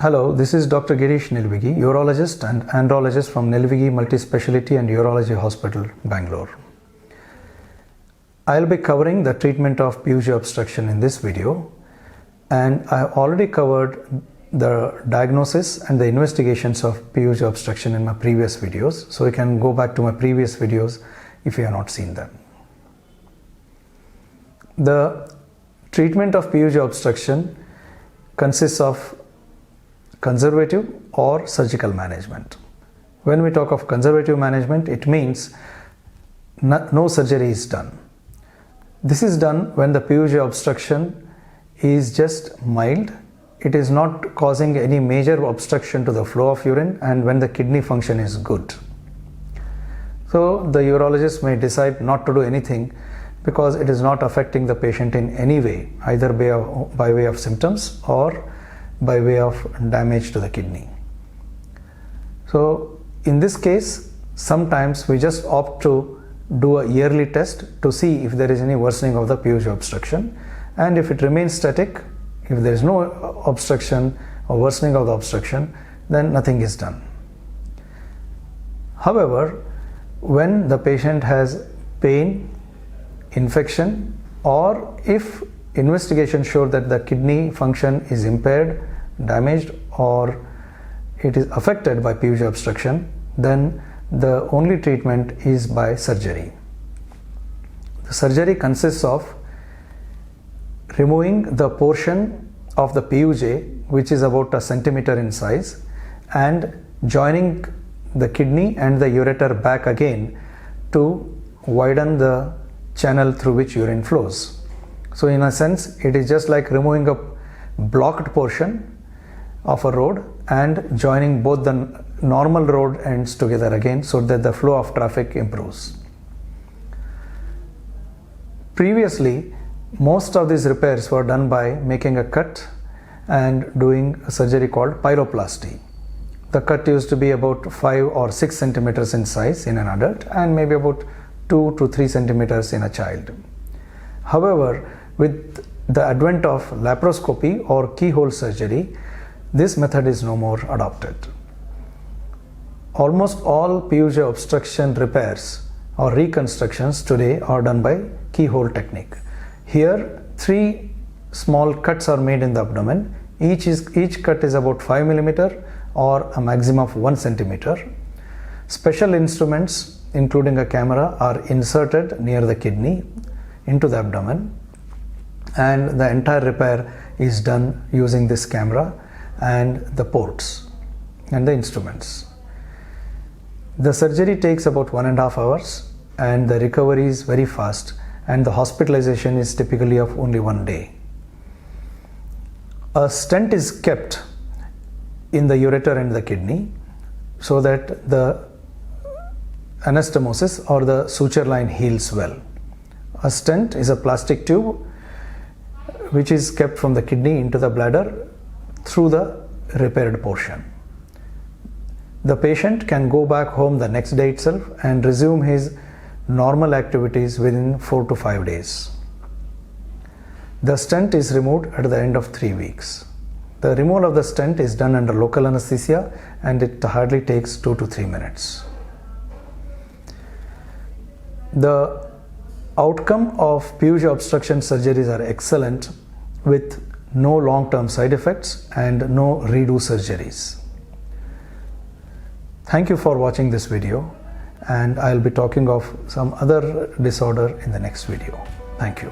Hello, this is Dr. Girish Nelivigi, Urologist and Andrologist from Nelivigi Multispeciality and Urology Hospital, Bangalore. I'll be covering the treatment of PUJ obstruction in this video, and I have already covered the diagnosis and the investigations of PUJ obstruction in my previous videos, so you can go back to my previous videos if you have not seen them. The treatment of PUJ obstruction consists of conservative or surgical management. When we talk of conservative management, it means no surgery is done. This is done when the PUJ obstruction is just mild. It is not causing any major obstruction to the flow of urine, and when the kidney function is good. So the urologist may decide not to do anything because it is not affecting the patient in any way, either by way of symptoms or by way of damage to the kidney. So in this case, sometimes we just opt to do a yearly test to see if there is any worsening of the PUJ obstruction, and if it remains static, if there is no obstruction or worsening of the obstruction, then nothing is done. However, when the patient has pain, infection, or if investigation showed that the kidney function is impaired, damaged, or it is affected by PUJ obstruction, then the only treatment is by surgery. The surgery consists of removing the portion of the PUJ which is about a centimeter in size and joining the kidney and the ureter back again to widen the channel through which urine flows. So in a sense, it is just like removing a blocked portion of a road and joining both the normal road ends together again so that the flow of traffic improves. Previously, most of these repairs were done by making a cut and doing a surgery called pyroplasty. The cut used to be about 5 or 6 centimeters in size in an adult and maybe about 2 to 3 centimeters in a child. However, with the advent of laparoscopy or keyhole surgery, this method is no more adopted. Almost all PUJ obstruction repairs or reconstructions today are done by keyhole technique. Here, 3 small cuts are made in the abdomen. Each cut is about 5 mm or a maximum of 1 cm. Special instruments, including a camera, are inserted near the kidney into the abdomen, and the entire repair is done using this camera and the ports and the instruments. The surgery takes about 1.5 hours and the recovery is very fast, and the hospitalization is typically of only 1 day. A stent is kept in the ureter and the kidney so that the anastomosis or the suture line heals well. A stent is a plastic tube which is kept from the kidney into the bladder through the repaired portion. The patient can go back home the next day itself and resume his normal activities within 4 to 5 days. The stent is removed at the end of 3 weeks. The removal of the stent is done under local anesthesia and it hardly takes 2 to 3 minutes. The outcome of PUJ obstruction surgeries are excellent with no long-term side effects and no redo surgeries. Thank you for watching this video, and I'll be talking of some other disorder in the next video. Thank you.